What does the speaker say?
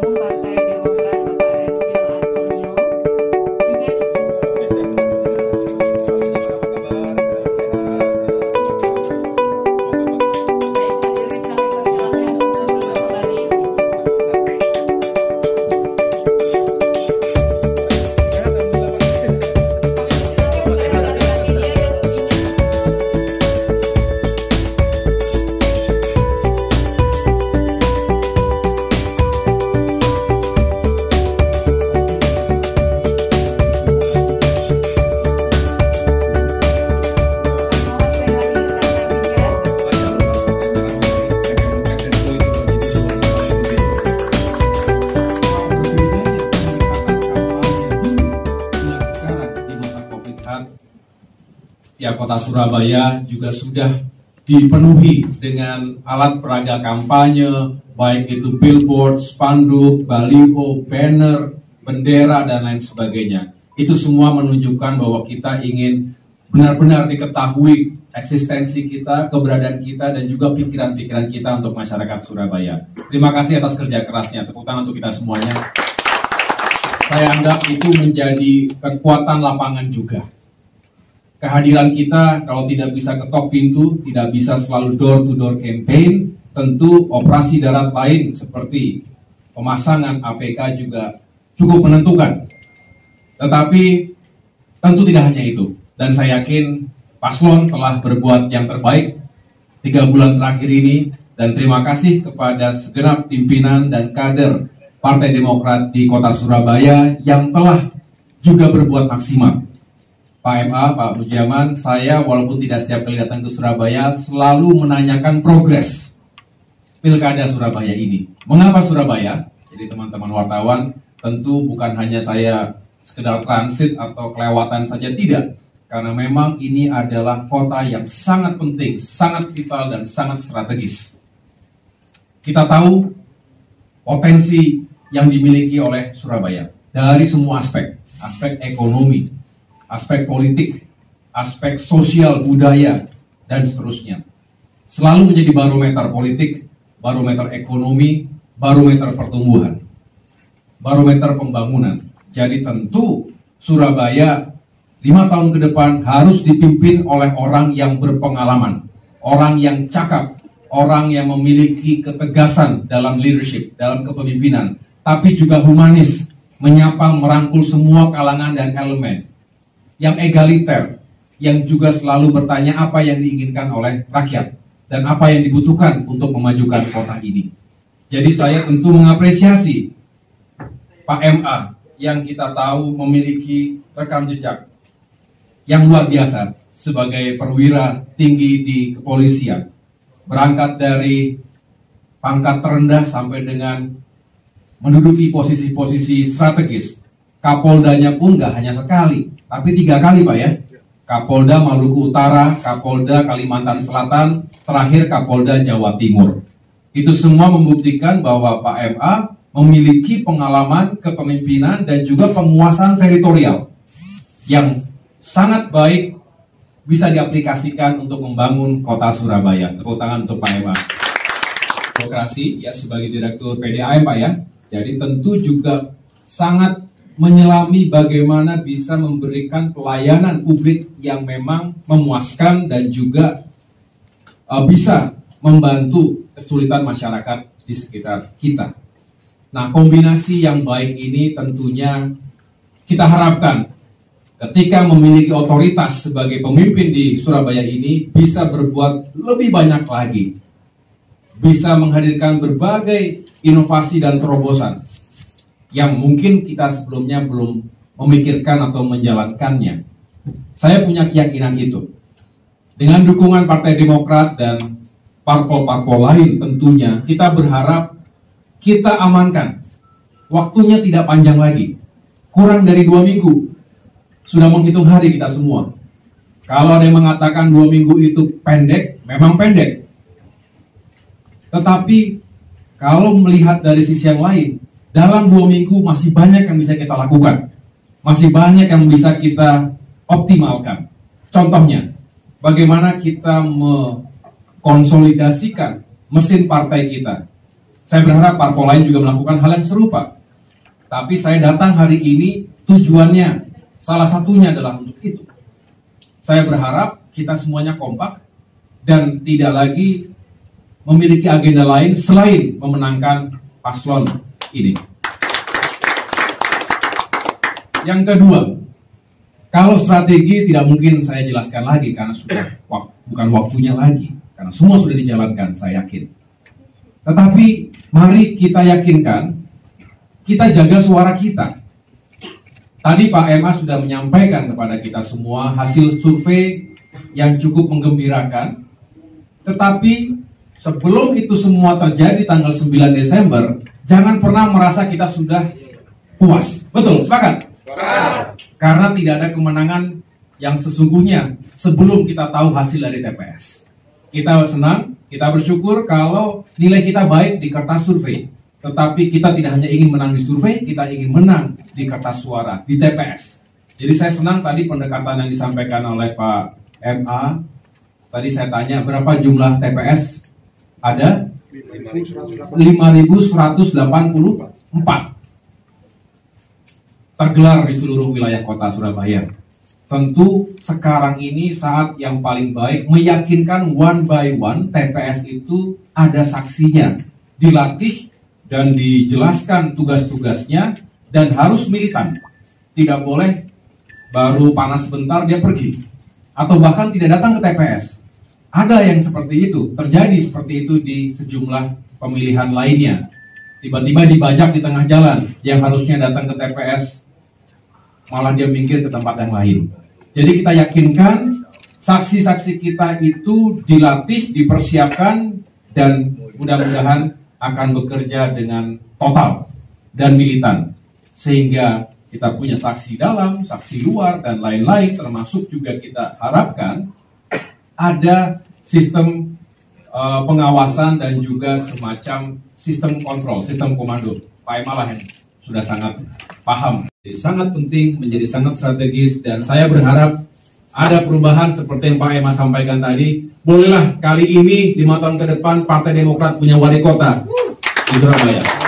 Umum Partai Demokrat Bapak Renvil Antonio juga ya, Kota Surabaya juga sudah dipenuhi dengan alat peraga kampanye, baik itu billboard, spanduk, baliho, banner, bendera, dan lain sebagainya. Itu semua menunjukkan bahwa kita ingin benar-benar diketahui eksistensi kita, keberadaan kita, dan juga pikiran-pikiran kita untuk masyarakat Surabaya. Terima kasih atas kerja kerasnya, tepuk tangan untuk kita semuanya. Saya anggap itu menjadi kekuatan lapangan juga. Kehadiran kita kalau tidak bisa ketok pintu, tidak bisa selalu door-to-door campaign, tentu operasi darat lain seperti pemasangan APK juga cukup menentukan. Tetapi tentu tidak hanya itu. Dan saya yakin Paslon telah berbuat yang terbaik 3 bulan terakhir ini. Dan terima kasih kepada segenap pimpinan dan kader Partai Demokrat di Kota Surabaya yang telah juga berbuat maksimal. Pak MA, Pak Mujaman, saya walaupun tidak setiap kali datang ke Surabaya selalu menanyakan progres Pilkada Surabaya ini. Mengapa Surabaya? Jadi teman-teman wartawan, tentu bukan hanya saya sekedar transit atau kelewatan saja, tidak. Karena memang ini adalah kota yang sangat penting, sangat vital, dan sangat strategis. Kita tahu potensi yang dimiliki oleh Surabaya dari semua aspek. Aspek ekonomi, aspek politik, aspek sosial, budaya, dan seterusnya. Selalu menjadi barometer politik, barometer ekonomi, barometer pertumbuhan, barometer pembangunan. Jadi tentu Surabaya 5 tahun ke depan harus dipimpin oleh orang yang berpengalaman, orang yang cakap, orang yang memiliki ketegasan dalam leadership, dalam kepemimpinan, tapi juga humanis, menyapa, merangkul semua kalangan dan elemen, yang egaliter, yang juga selalu bertanya apa yang diinginkan oleh rakyat dan apa yang dibutuhkan untuk memajukan kota ini. Jadi saya tentu mengapresiasi Pak MA yang kita tahu memiliki rekam jejak yang luar biasa sebagai perwira tinggi di kepolisian. Berangkat dari pangkat terendah sampai dengan menduduki posisi-posisi strategis. Kapoldanya pun gak hanya sekali, tapi 3 kali Pak ya. Kapolda Maluku Utara, Kapolda Kalimantan Selatan, terakhir Kapolda Jawa Timur. Itu semua membuktikan bahwa Pak MA memiliki pengalaman kepemimpinan dan juga penguasaan teritorial yang sangat baik, bisa diaplikasikan untuk membangun kota Surabaya. Tepuk tangan untuk Pak MA. Demokrasi ya sebagai Direktur PDAM Pak ya. Jadi tentu juga sangat menyelami bagaimana bisa memberikan pelayanan publik yang memang memuaskan dan juga bisa membantu kesulitan masyarakat di sekitar kita. Nah, kombinasi yang baik ini tentunya kita harapkan ketika memiliki otoritas sebagai pemimpin di Surabaya ini bisa berbuat lebih banyak lagi. Bisa menghadirkan berbagai inovasi dan terobosan yang mungkin kita sebelumnya belum memikirkan atau menjalankannya. Saya punya keyakinan itu. Dengan dukungan Partai Demokrat dan parpol-parpol lain tentunya, kita berharap kita amankan. Waktunya tidak panjang lagi. Kurang dari 2 minggu. Sudah menghitung hari kita semua. Kalau ada yang mengatakan 2 minggu itu pendek, memang pendek. Tetapi kalau melihat dari sisi yang lain, dalam 2 minggu masih banyak yang bisa kita lakukan. Masih banyak yang bisa kita optimalkan. Contohnya, bagaimana kita mengkonsolidasikan mesin partai kita. Saya berharap parpol lain juga melakukan hal yang serupa. Tapi saya datang hari ini tujuannya, salah satunya adalah untuk itu. Saya berharap kita semuanya kompak dan tidak lagi memiliki agenda lain selain memenangkan paslon ini. Yang kedua, kalau strategi tidak mungkin saya jelaskan lagi karena sudah bukan waktunya lagi, karena semua sudah dijalankan, saya yakin. Tetapi mari kita yakinkan, kita jaga suara kita. Tadi Pak Emma sudah menyampaikan kepada kita semua hasil survei yang cukup menggembirakan. Tetapi sebelum itu semua terjadi tanggal 9 Desember, jangan pernah merasa kita sudah puas. Betul, sepakat? Karena tidak ada kemenangan yang sesungguhnya sebelum kita tahu hasil dari TPS. Kita senang, kita bersyukur kalau nilai kita baik di kertas survei. Tetapi kita tidak hanya ingin menang di survei, kita ingin menang di kertas suara, di TPS. Jadi saya senang tadi pendekatan yang disampaikan oleh Pak MA. Tadi saya tanya berapa jumlah TPS ada? 5.184 tergelar di seluruh wilayah kota Surabaya. Tentu sekarang ini saat yang paling baik meyakinkan one by one TPS itu ada saksinya, dilatih dan dijelaskan tugas-tugasnya dan harus militan. Tidak boleh baru panas sebentar dia pergi atau bahkan tidak datang ke TPS. Ada yang seperti itu, terjadi seperti itu di sejumlah pemilihan lainnya. Tiba-tiba dibajak di tengah jalan, yang harusnya datang ke TPS malah dia minggir ke tempat yang lain. Jadi kita yakinkan saksi-saksi kita itu dilatih, dipersiapkan, dan mudah-mudahan akan bekerja dengan total dan militan. Sehingga kita punya saksi dalam, saksi luar, dan lain-lain, termasuk juga kita harapkan ada sistem pengawasan dan juga semacam sistem kontrol, sistem komando. Pak Emalah yang sudah sangat paham. Jadi sangat penting, menjadi sangat strategis, dan saya berharap ada perubahan seperti yang Pak Ema sampaikan tadi. Bolehlah kali ini 5 tahun ke depan Partai Demokrat punya wali kota di Surabaya.